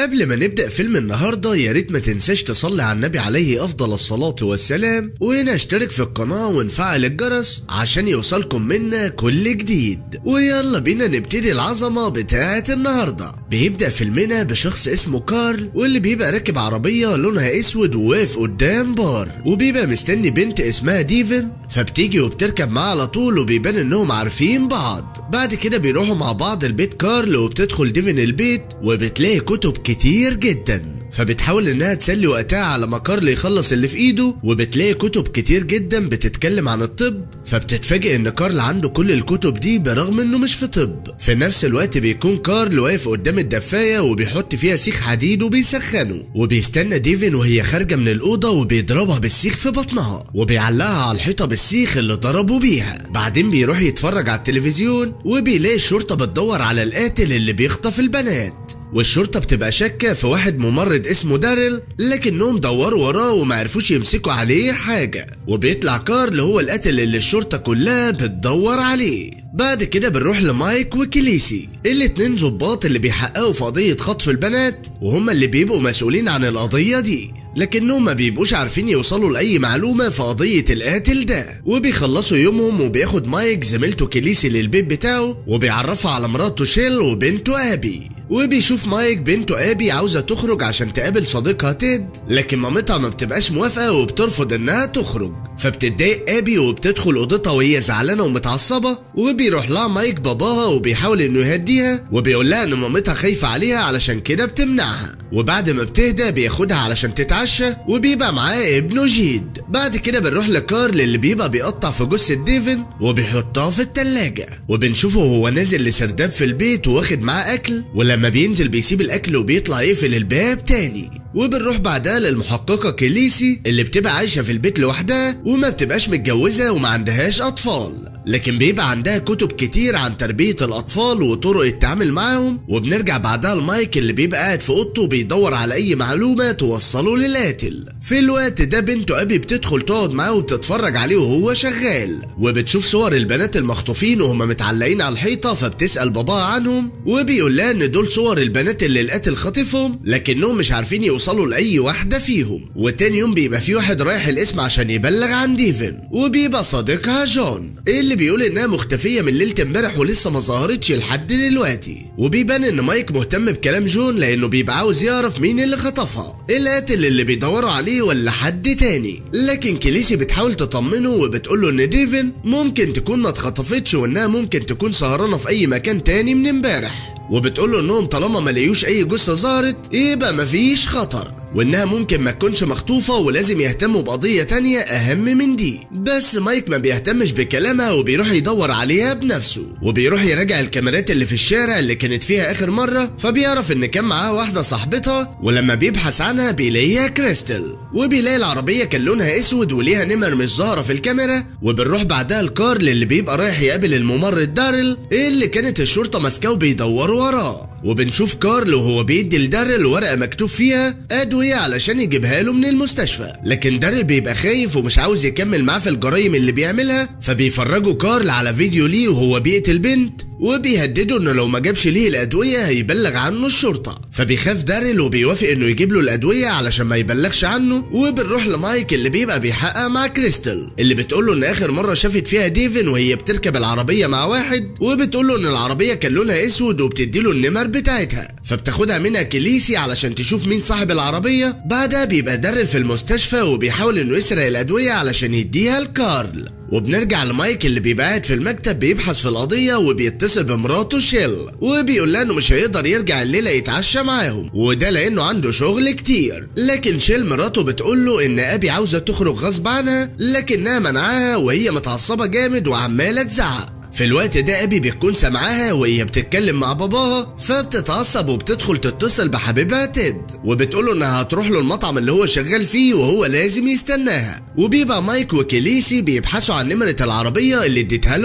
قبل ما نبدأ فيلم النهاردة يا ريت ما تنساش تصلي على النبي عليه أفضل الصلاة والسلام، وهنا اشترك في القناة ونفعل الجرس عشان يوصلكم منا كل جديد. ويلا بينا نبتدي العظمة بتاعة النهاردة. بيبدأ فيلمنا بشخص اسمه كارل، واللي بيبقى راكب عربية لونها اسود وواقف قدام بار، وبيبقى مستني بنت اسمها ديفن، فبتيجي وبتركب معاه على طول، وبيبان انهم عارفين بعض. بعد كده بيروحوا مع بعض البيت كارل، وبتدخل ديفن البيت وبتلاقي كتب كتير جدا، فبتحاول انها تسلي وقتها على ما كارل يخلص اللي في ايده، وبتلاقي كتب كتير جدا بتتكلم عن الطب، فبتتفاجئ ان كارل عنده كل الكتب دي برغم انه مش في طب. في نفس الوقت بيكون كارل واقف قدام الدفاية وبيحط فيها سيخ حديد وبيسخنه، وبيستنى ديفن وهي خارجة من الأوضة وبيضربها بالسيخ في بطنها، وبيعلقها على الحيطة بالسيخ اللي ضربوا بيها. بعدين بيروح يتفرج على التلفزيون وبيلاقي الشرطة بتدور على القاتل اللي بيخطف البنات، والشرطة بتبقى شاكة في واحد ممرض اسمه داريل، لكنهم دوروا وراه ومعرفوش يمسكوا عليه حاجة، وبيطلع كارل هو القاتل اللي الشرطة كلها بتدور عليه. بعد كده بنروح لمايك وكليسي، الاتنين ظباط اللي بيحققوا في قضية خطف البنات، وهم اللي بيبقوا مسؤولين عن القضية دي، لكنهم ما بيبقوش عارفين يوصلوا لأي معلومة في قضية القاتل ده. وبيخلصوا يومهم، وبياخد مايك زميلته كليسي للبيت بتاعه، وبيعرفها على مراته شيل وبنته أبي. وبيشوف مايك بنته أبي عاوزة تخرج عشان تقابل صديقها تيد، لكن مامتها ما بتبقاش موافقة وبترفض انها تخرج، فبتتضايق أبي وبتدخل أوضتها وهي زعلانة ومتعصبة، وبيروح لها مايك باباها وبيحاول انه يهديها، وبيقول لها ان مامتها خايفة عليها علشان كده بتمنعها. وبعد ما بتهدى بياخدها علشان تتعشى، وبيبقى معاه ابنه جيد. بعد كده بنروح لكارل اللي بيبقى بيقطع في جثة ديفن وبيحطها في التلاجة، وبنشوفه وهو نازل لسرداب في البيت واخد معاه اكل، ولما بينزل بيسيب الاكل وبيطلع يقفل الباب تاني. وبنروح بعدها للمحققة كليسي اللي بتبقى عايشة في البيت لوحدها وما بتبقاش متجوزة وما عندهاش أطفال، لكن بيبقى عندها كتب كتير عن تربية الأطفال وطرق التعامل معاهم. وبنرجع بعدها لمايك اللي بيبقى قاعد في أوضته بيدور على أي معلومة توصله للقاتل. في الوقت ده بنته أبي بتدخل تقعد معاه وبتتفرج عليه وهو شغال، وبتشوف صور البنات المخطوفين وهم متعلقين على الحيطة، فبتسأل باباها عنهم، وبيقول لها إن دول صور البنات اللي القاتل خاطفهم، لكنهم مش عارفين يوصلوا لأي واحدة فيهم. وتاني يوم بيبقى في واحد رايح القسم عشان يبلغ عن ديفن، وبيبقى صديقها جون اللي بيقول انها مختفية من ليلة امبارح ولسه ما ظهرتش لحد دلوقتي. وبيبان ان مايك مهتم بكلام جون لانه بيبقى عاوز يعرف مين اللي خطفها، القاتل اللي بيدوروا عليه ولا حد تاني. لكن كليسي بتحاول تطمنه وبتقوله ان ديفن ممكن تكون ما اتخطفتش، وانها ممكن تكون سهرانة في اي مكان تاني من امبارح، وبتقوله انهم طالما ما لقيوش اي جثة ظهرت يبقى مفيش خطر، وانها ممكن ما تكونش مخطوفة ولازم يهتموا بقضية تانية اهم من دي. بس مايك ما بيهتمش بكلامها وبيروح يدور عليها بنفسه، وبيروح يراجع الكاميرات اللي في الشارع اللي كانت فيها اخر مرة، فبيعرف ان كان معاه واحدة صاحبتها، ولما بيبحث عنها بيلاقيها كريستال، وبيلاقي العربية كان لونها اسود وليها نمر مش ظاهرة في الكاميرا. وبنروح بعدها لكارل اللي بيبقى رايح يقابل الممرض داريل اللي كانت الشرطة ماسكاه وبيدوروا وراه، وبنشوف كارل وهو بيدي لداريل ورقة مكتوب فيها أدوية علشان يجيبها له من المستشفى، لكن داريل بيبقى خايف ومش عاوز يكمل معاه في الجرايم اللي بيعملها، فبيفرجوا كارل على فيديو ليه وهو بيقتل بنت، وبيهددوا انه لو ما جابش ليه الادويه هيبلغ عنه الشرطه، فبيخاف داريل وبيوافق انه يجيب له الادويه علشان ما يبلغش عنه. وبنروح لمايك اللي بيبقى بيحقق مع كريستال اللي بتقول له ان اخر مره شافت فيها ديفن وهي بتركب العربيه مع واحد، وبتقول له ان العربيه كان لونها اسود وبتدي له النمر بتاعتها، فبتاخدها منها كليسي علشان تشوف مين صاحب العربيه. بعدها بيبقى داريل في المستشفى وبيحاول انه يسرق الادويه علشان يديها لكارل. وبنرجع لمايك اللي بيبقى قاعد في المكتب بيبحث في القضية، وبيتصل بمراته شيل وبيقول لها انه مش هيقدر يرجع الليلة يتعشى معاهم، وده لانه عنده شغل كتير. لكن شيل مراته بتقول له ان ابي عاوزة تخرج غصب عنها، لكنها منعاها وهي متعصبة جامد وعمالة تزعق. في الوقت ده ابي بتكون سامعاها وهي بتتكلم مع باباها، فبتتعصب وبتدخل تتصل بحبيبها تيد، وبتقوله انها هتروح له المطعم اللي هو شغال فيه وهو لازم يستناها. وبيبقى مايك وكليسي بيبحثوا عن نمرة العربية اللي اديتها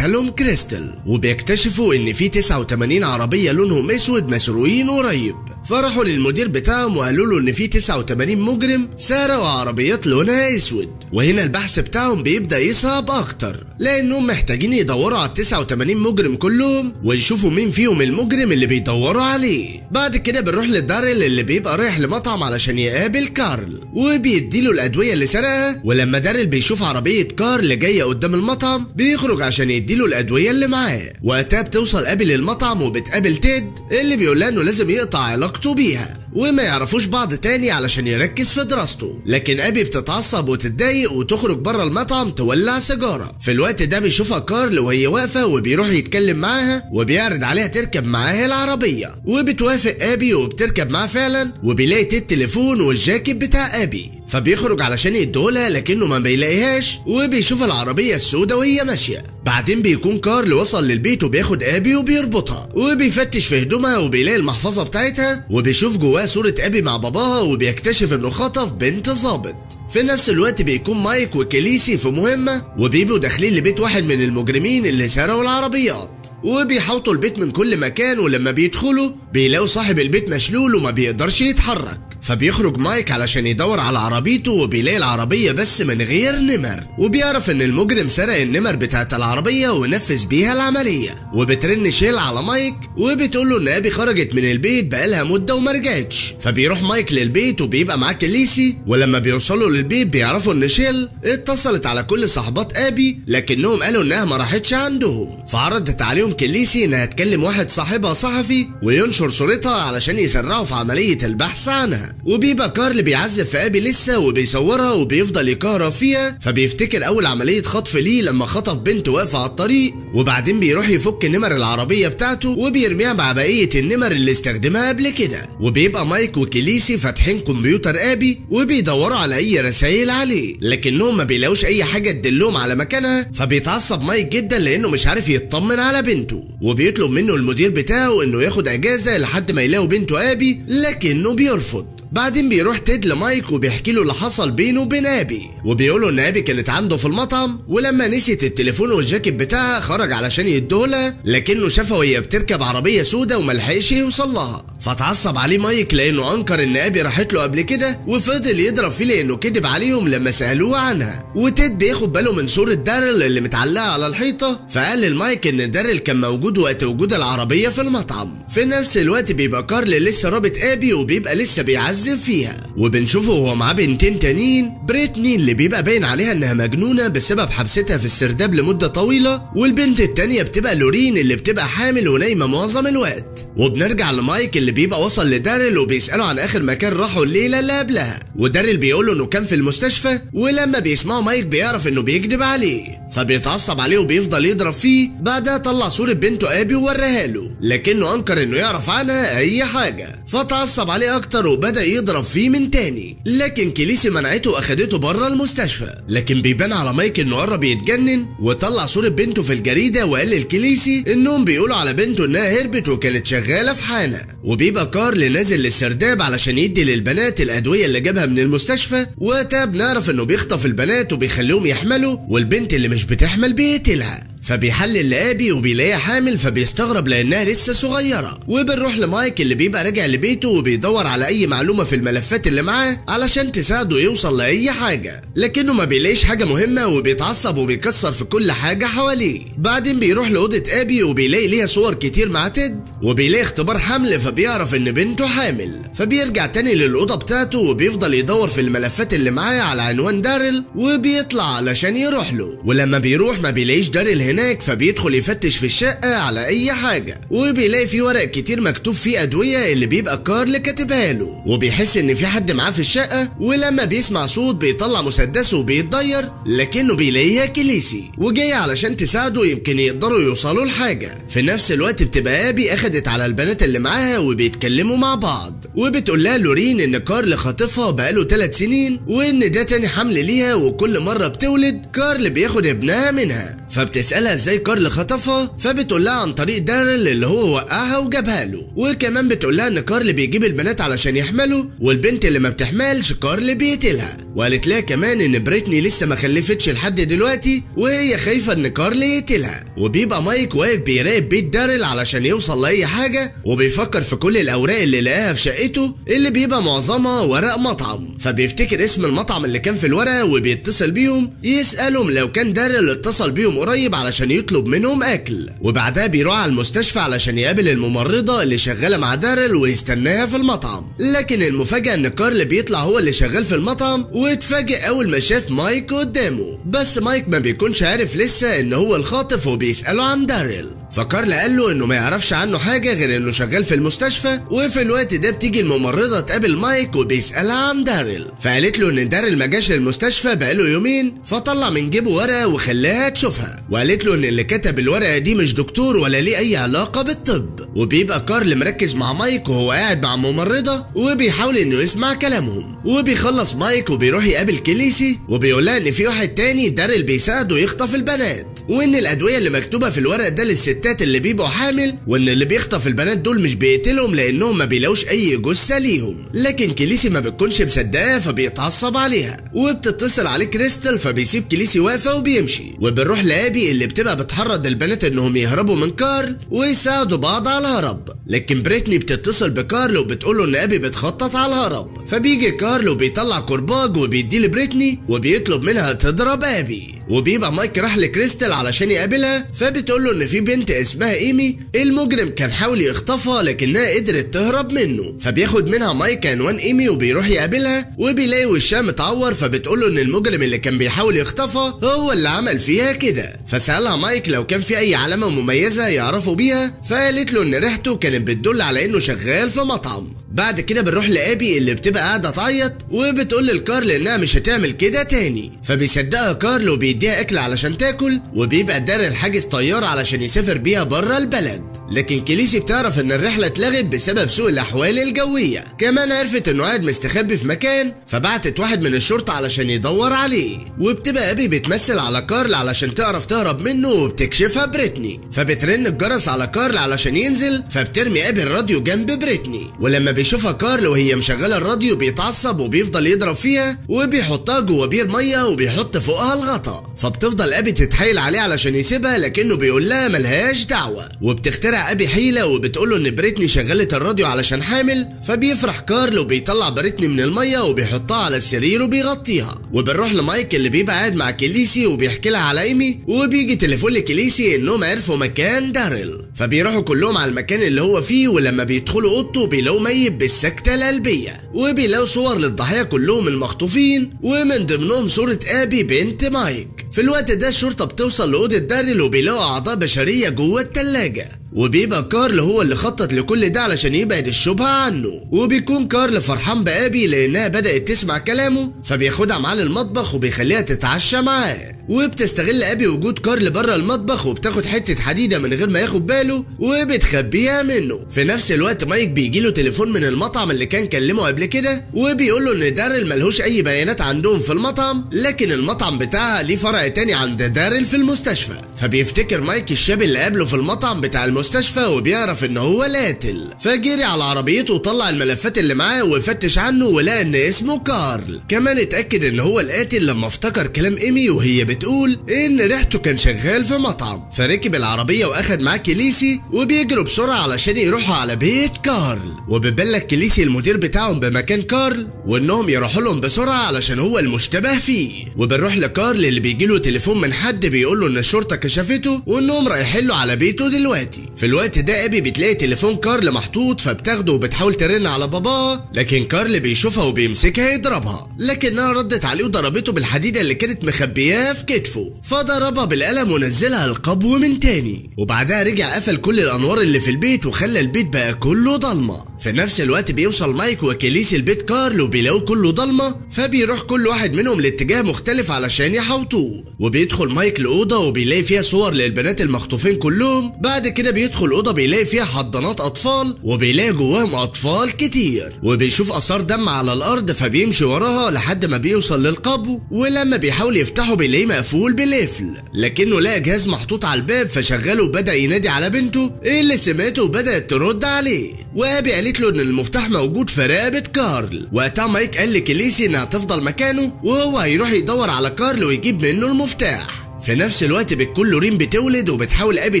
لهم كريستال، وبيكتشفوا ان في 89 عربية لونهم اسود مسروقين قريب، فراحوا للمدير بتاعهم وقالوا له ان في 89 مجرم سرقوا عربيات لونها اسود، وهي وهنا البحث بتاعهم بيبدأ يصعب اكتر، لانهم محتاجين يدوروا على 89 مجرم كلهم ويشوفوا مين فيهم المجرم اللي بيدوروا عليه. بعد كده بنروح لداريل اللي بيبقى رايح لمطعم علشان يقابل كارل وبيديله الادويه اللي سرقها، ولما داريل بيشوف عربيه كارل جايه قدام المطعم بيخرج عشان يديله الادويه اللي معاه. وقتها بتوصل ابي للمطعم وبتقابل تيد اللي بيقول لها انه لازم يقطع علاقته بيها وما يعرفوش بعض تاني علشان يركز في دراسته. لكن ابي بتتعصب وتتضايق وتخرج بره المطعم تولع سيجاره. في الوقت ده بيشوفها كارل وهي واقفه وبيروح يتكلم معاها وبيعرض عليها تركب معاه العربيه، وبتوافق ابي وبتركب معاه فعلا، وبيلاقي تيد تليفون والجاكيت بتاع ابي، فبيخرج علشان يديهولها لكنه ما بيلاقيهاش، وبيشوف العربيه السوداء وهي ماشيه. بعدين بيكون كارل وصل للبيت وبياخد ابي وبيربطها وبيفتش في هدومها وبيلاقي المحفظه بتاعتها وبيشوف جواها صوره ابي مع باباها، وبيكتشف انه خطف بنت ظابط. في نفس الوقت بيكون مايك وكيليسي في مهمه وبيبقوا داخلين لبيت واحد من المجرمين اللي سرقوا العربيات، وبيحوطوا البيت من كل مكان، ولما بيدخلوا بيلاقوا صاحب البيت مشلول وما بيقدرش يتحرك. فبيخرج مايك علشان يدور على عربيته وبيلاقي العربية بس من غير نمر، وبيعرف ان المجرم سرق النمر بتاعت العربية ونفذ بيها العملية. وبترن شيل على مايك وبتقوله ان ابي خرجت من البيت بقالها مدة وما رجعتش. فبيروح مايك للبيت وبيبقى معاه كيليسي، ولما بيوصلوا للبيت بيعرفوا ان شيل اتصلت على كل صحبات ابي لكنهم قالوا انها ما راحتش عندهم. فعرضت عليهم كيليسي انها تكلم واحد صاحبها صحفي وينشر صورتها علشان يسرعوا في عملية البحث عنها. وبيبقى كارل بيعذب في ابي لسه وبيصورها وبيفضل يكهرب فيها، فبيفتكر اول عمليه خطف ليه لما خطف بنت واقفه على الطريق. وبعدين بيروح يفك نمر العربيه بتاعته وبيرميها مع بقيه النمر اللي استخدمها قبل كده. وبيبقى مايك وكيليسي فاتحين كمبيوتر ابي وبيدوروا على اي رسائل عليه لكنهم ما بيلاقوش اي حاجه تدلهم على مكانها. فبيتعصب مايك جدا لانه مش عارف يطمن على بنته، وبيطلب منه المدير بتاعه انه ياخد اجازه لحد ما يلاقوا بنته ابي لكنه بيرفض. بعدين بيروح تيد لمايك وبيحكي له اللي حصل بينه وبين ابي، وبيقوله ان ابي كانت عنده في المطعم ولما نسيت التليفون والجاكيت بتاعها خرج علشان يديهولها لكنه شافها وهي بتركب عربيه سودا وملحقش يوصل لها. فتعصب عليه مايك لانه انكر ان ابي راحت له قبل كده وفضل يضرب فيه لانه كذب عليهم لما سالوه عنها. وتيد بياخد باله من صوره داريل اللي متعلقه على الحيطه، فقال لمايك ان داريل كان موجود وقت وجود العربيه في المطعم. في نفس الوقت بيبقى كارل لسه رابط ابي وبيبقى لسه بيعذب فيها، وبنشوفه وهو معاه بنتين تانيين، بريتني اللي بيبقى باين عليها انها مجنونه بسبب حبستها في السرداب لمده طويله، والبنت التانيه بتبقى لورين اللي بتبقى حامل ونايمه معظم الوقت. وبنرجع لمايك اللي بيبقى وصل لداريل وبيساله عن اخر مكان راحوا الليله اللي قبلها، وداريل بيقوله انه كان في المستشفى، ولما بيسمعه مايك بيعرف انه بيكذب عليه، فبيتعصب عليه وبيفضل يضرب فيه. بعدها طلع صوره بنته ابي ووريها له لكنه انكر انه يعرف عنها اي حاجه، فتعصب عليه اكتر وبدا يضرب فيه من تاني. لكن كيليسي منعته واخدته بره المستشفى، لكن بيبان على مايك انه قرب يتجنن وطلع صوره بنته في الجريده وقال لكيليسي انهم بيقولوا على بنته انها هربت وكانت شغاله في حانه. وبيبقى كارل نازل للسرداب علشان يدي للبنات الادويه اللي جابها من المستشفى، وقتها بنعرف انه بيخطف البنات وبيخليهم يحملوا، والبنت اللي مش بتحمل بيقتلها. فبيحلل لابي وبيلاقيها حامل فبيستغرب لانها لسه صغيره. وبنروح لمايك اللي بيبقى راجع لبيته وبيدور على اي معلومه في الملفات اللي معاه علشان تساعده يوصل لاي حاجه، لكنه ما بيلاقيش حاجه مهمه وبيتعصب وبيكسر في كل حاجه حواليه. بعدين بيروح لاوضه ابي وبيلاقي ليها صور كتير مع تيد، وبيلاقي اختبار حمل فبيعرف ان بنته حامل. فبيرجع تاني للاوضه بتاعته وبيفضل يدور في الملفات اللي معاه على عنوان داريل وبيطلع علشان يروح له. ولما بيروح ما بيلاقيش داريل هناك، فبيدخل يفتش في الشقة على أي حاجة، وبيلاقي في ورق كتير مكتوب فيه أدوية اللي بيبقى كارل كاتبها له، وبيحس إن في حد معاه في الشقة. ولما بيسمع صوت بيطلع مسدسه وبيتضير لكنه بيلاقيها كيليسي وجاية علشان تساعده يمكن يقدروا يوصلوا لحاجة. في نفس الوقت بتبقى ابي أخدت على البنات اللي معاها وبيتكلموا مع بعض، وبتقول لها لورين إن كارل خاطفها بقاله 3 سنين وإن ده تاني حمل ليها، وكل مرة بتولد كارل بياخد ابنها منها. فبتسألها ازاي كارل خطفها، فبتقول لها عن طريق داريل اللي هو وقعها وجابها له. وكمان بتقول لها ان كارل بيجيب البنات علشان يحملوا، والبنت اللي ما بتحملش كارل بيقتلها. وقالت لها كمان ان بريتني لسه ما خلفتش لحد دلوقتي وهي خايفه ان كارل يقتلها. وبيبقى مايك واقف بيراقب بيت داريل علشان يوصل لاي حاجه، وبيفكر في كل الاوراق اللي لقاها في شقته اللي بيبقى معظمها ورق مطعم. فبيفتكر اسم المطعم اللي كان في الورقه وبيتصل بيهم يسالهم لو كان داريل اتصل بيهم قريب علشان يطلب منهم اكل. وبعدها بيروح على المستشفى علشان يقابل الممرضه اللي شغاله مع داريل ويستناها في المطعم. لكن المفاجاه ان كارل بيطلع هو اللي شغال في المطعم، واتفاجئ اول ما شاف مايك قدامه. بس مايك ما بيكونش عارف لسه ان هو الخاطف وبيساله عن داريل. فكارل قال له انه ما يعرفش عنه حاجه غير انه شغال في المستشفى. وفي الوقت ده بتيجي الممرضه تقابل مايك وبيسالها عن داريل، فقالت له ان داريل ما جاش للمستشفى بقاله يومين، فطلع من جيبه ورقه وخلاها تشوفها. وقالت له ان اللي كتب الورقه دي مش دكتور ولا ليه اي علاقه بالطب. وبيبقى كارل مركز مع مايك وهو قاعد مع ممرضه وبيحاول انه يسمع كلامهم. وبيخلص مايك وبيروح يقابل كيليسي وبيقول لها ان في واحد تاني داريل بيساعده يخطف البنات، وان الادويه اللي مكتوبه في الورق ده للستات اللي بيبقوا حامل، وان اللي بيخطف البنات دول مش بيقتلهم لانهم ما بيلاقوش اي جثه ليهم. لكن كيليسي ما بتكونش مصدقاه فبيتعصب عليها، وبتتصل عليه كريستال فبيسيب كيليسي واقفه وبيمشي. وبنروح لابي اللي بتبقى بتحرض البنات انهم يهربوا من كارل ويساعدوا بعض على الهرب. لكن بريتني بتتصل بكارل وبتقوله ان ابي بتخطط على الهرب. فبيجي كارل وبيطلع كرباج وبيديه لبريتني وبيطلب منها تضرب ابي. وبيبقى مايك راح لكريستال علشان يقابلها، فبتقول له ان في بنت اسمها ايمي المجرم كان حاول يخطفها لكنها قدرت تهرب منه. فبياخد منها مايك عنوان ايمي وبيروح يقابلها وبيلاقي وشها متعور. فبتقول له ان المجرم اللي كان بيحاول يخطفها هو اللي عمل فيها كده. فسألها مايك لو كان في اي علامه مميزه يعرفوا بيها، فقالت له ان ريحته كانت بتدل على انه شغال في مطعم. بعد كده بنروح لابي اللي بتبقى قاعده تعيط وبتقول لكارل انها مش هتعمل كده تاني. فبيصدقها كارل وبيديها اكل علشان تاكل. وبيبقى داريل حاجز طياره علشان يسافر بيها بره البلد. لكن كيليسي بتعرف ان الرحله اتلغت بسبب سوء الاحوال الجويه. كمان عرفت انه قاعد مستخبي في مكان، فبعتت واحد من الشرطه علشان يدور عليه. وبتبقى ابي بتمثل على كارل علشان تعرف تهرب منه وبتكشفها بريتني. فبترن الجرس على كارل علشان ينزل، فبترمي ابي الراديو جنب بريتني. ولما بيشوفها كارل وهي مشغله الراديو بيتعصب وبيفضل يضرب فيها وبيحطها جوه بير ميه وبيحط فوقها الغطا. فبتفضل ابي تتحايل عليه علشان يسيبها لكنه بيقول لها ملهاش دعوه. وبتخترع ابي حيله وبتقول له ان بريتني شغلت الراديو علشان حامل. فبيفرح كارل وبيطلع بريتني من الميه وبيحطها على السرير وبيغطيها. وبنروح لمايك اللي بيبقى قاعد مع كيليسي وبيحكي لها على ايمي. وبيجي تليفون لكيليسي انهم عرفوا مكان داريل، فبيروحوا كلهم على المكان اللي هو فيه. ولما بيدخلوا اوضته بيلاقوا ميت بالسكته القلبيه، وبيلاقوا صور للضحايا كلهم المخطوفين ومن ضمنهم صوره ابي بنت مايك. في الوقت ده الشرطه بتوصل لاوضه داريل وبيلاقوا اعضاء بشريه جوه الثلاجه. وبيبقى كارل هو اللي خطط لكل ده علشان يبعد الشبهة عنه. وبيكون كارل فرحان بابي لانها بدأت تسمع كلامه، فبياخدها معاه للمطبخ وبيخليها تتعشى معاه. وبتستغل ابي وجود كارل بره المطبخ وبتاخد حتة حديدة من غير ما ياخد باله وبتخبيها منه. في نفس الوقت مايك بيجيله تليفون من المطعم اللي كان كلمه قبل كده، وبيقوله ان داريل ملهوش اي بيانات عندهم في المطعم، لكن المطعم بتاعها ليه فرع تاني عند داريل في المستشفى. فبيفتكر مايك الشاب اللي قابله في المطعم بتاع المستشفى وبيعرف ان هو القاتل. فجري على عربيته وطلع الملفات اللي معاه وفتش عنه ولقى ان اسمه كارل. كمان اتاكد ان هو القاتل لما افتكر كلام ايمي وهي بتقول ان ريحته كان شغال في مطعم. فركب العربيه واخد معاه كيليسي وبيجروا بسرعه علشان يروحوا على بيت كارل. وبيبلغ كيليسي المدير بتاعهم بمكان كارل وانهم يروحوا لهم بسرعه علشان هو المشتبه فيه. وبنروح لكارل اللي بيجيله تليفون من حد بيقول له ان الشرطه كشفته وانهم رايحين له على بيته دلوقتي. في الوقت ده ابي بتلاقي تليفون كارل محطوط فبتاخده وبتحاول ترن على باباه، لكن كارل بيشوفها وبيمسكها يضربها، لكنها ردت عليه وضربته بالحديده اللي كانت مخبياه في كتفه. فضربها بالقلم ونزلها القبو من تاني. وبعدها رجع قفل كل الانوار اللي في البيت وخلى البيت بقى كله ضلمه. في نفس الوقت بيوصل مايك وكيليسي لبيت كارل وبيلاقوا كله ضلمه، فبيروح كل واحد منهم لاتجاه مختلف علشان يحوطوه. وبيدخل مايك لأوضة وبيلاقي فيها صور للبنات المخطوفين كلهم. بعد كده بيدخل أوضة بيلاقي فيها حضانات أطفال وبيلاقي جواهم أطفال كتير، وبيشوف آثار دم على الأرض فبيمشي وراها لحد ما بيوصل للقبو. ولما بيحاول يفتحه بيلاقيه مقفول بالقفل، لكنه لقى جهاز محطوط على الباب فشغله وبدأ ينادي على بنته اللي سمعته وبدأت ترد عليه. وابي قالت له ان المفتاح موجود في رقبة كارل. وقتها مايك قال لكيليسي انها تفضل مكانه وهو هيروح يدور على كارل ويجيب منه المفتاح. في نفس الوقت بتكون لورين بتولد وبتحاول ابي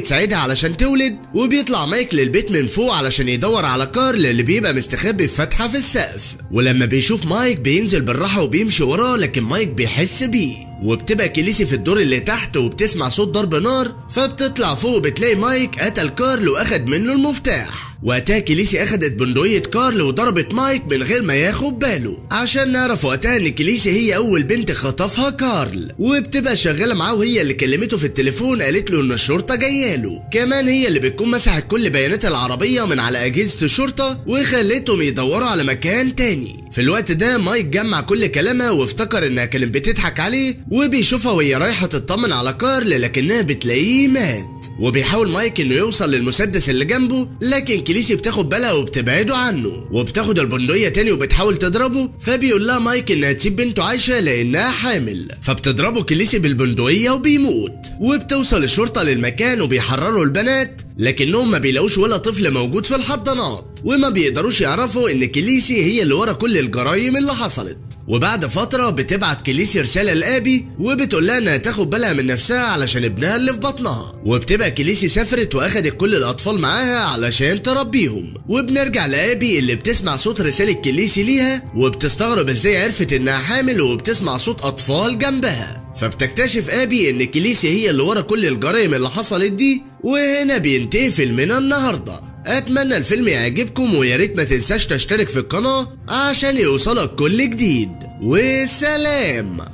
تساعدها علشان تولد، وبيطلع مايك للبيت من فوق علشان يدور على كارل اللي بيبقى مستخبي في فتحة في السقف. ولما بيشوف مايك بينزل بالراحة وبيمشي وراه، لكن مايك بيحس بيه. وبتبقى كيليسي في الدور اللي تحت وبتسمع صوت ضرب نار، فبتطلع فوق وبتلاقي مايك قتل كارل واخد منه المفتاح. وقتها كيليسي اخدت بندقية كارل وضربت مايك من غير ما ياخد باله، عشان نعرف وقتها ان كيليسي هي اول بنت خطفها كارل. وبتبقى شغالة معاه وهي اللي كلمته في التليفون، قالت له ان الشرطة جاياله. كمان هي اللي بتكون مسحت كل بيانات العربية من على اجهزة الشرطة وخلتهم يدوروا على مكان تاني. في الوقت ده مايك جمع كل كلامها وافتكر انها كانت بتضحك عليه، وبيشوفها وهي رايحة تطمن على كارل لكنها بتلاقيه مات. وبيحاول مايك انه يوصل للمسدس اللي جنبه، لكن كيليسي بتاخد بالها وبتبعده عنه، وبتاخد البندقية تاني وبتحاول تضربه. فبيقول لها مايك انها تسيب بنته عايشة لانها حامل، فبتضربه كيليسي بالبندقية وبيموت. وبتوصل الشرطة للمكان وبيحرروا البنات، لكنهم ما بيلاقوش ولا طفل موجود في الحضانات، وما بيقدروش يعرفوا ان كيليسي هي اللي ورا كل الجرايم اللي حصلت. وبعد فترة بتبعت كيليسي رسالة لأبي وبتقول لها انها تاخد بالها من نفسها علشان ابنها اللي في بطنها. وبتبقى كيليسي سافرت واخدت كل الاطفال معاها علشان تربيهم. وبنرجع لأبي اللي بتسمع صوت رسالة كيليسي ليها، وبتستغرب ازاي عرفت انها حامل وبتسمع صوت اطفال جنبها. فبتكتشف أبي ان كيليسي هي اللي ورا كل الجرائم اللي حصلت دي. وهنا بينتهي فيلمنا النهارده. اتمنى الفيلم يعجبكم، ويا ريت ما تنساش تشترك في القناة عشان يوصلك كل جديد. وسلام.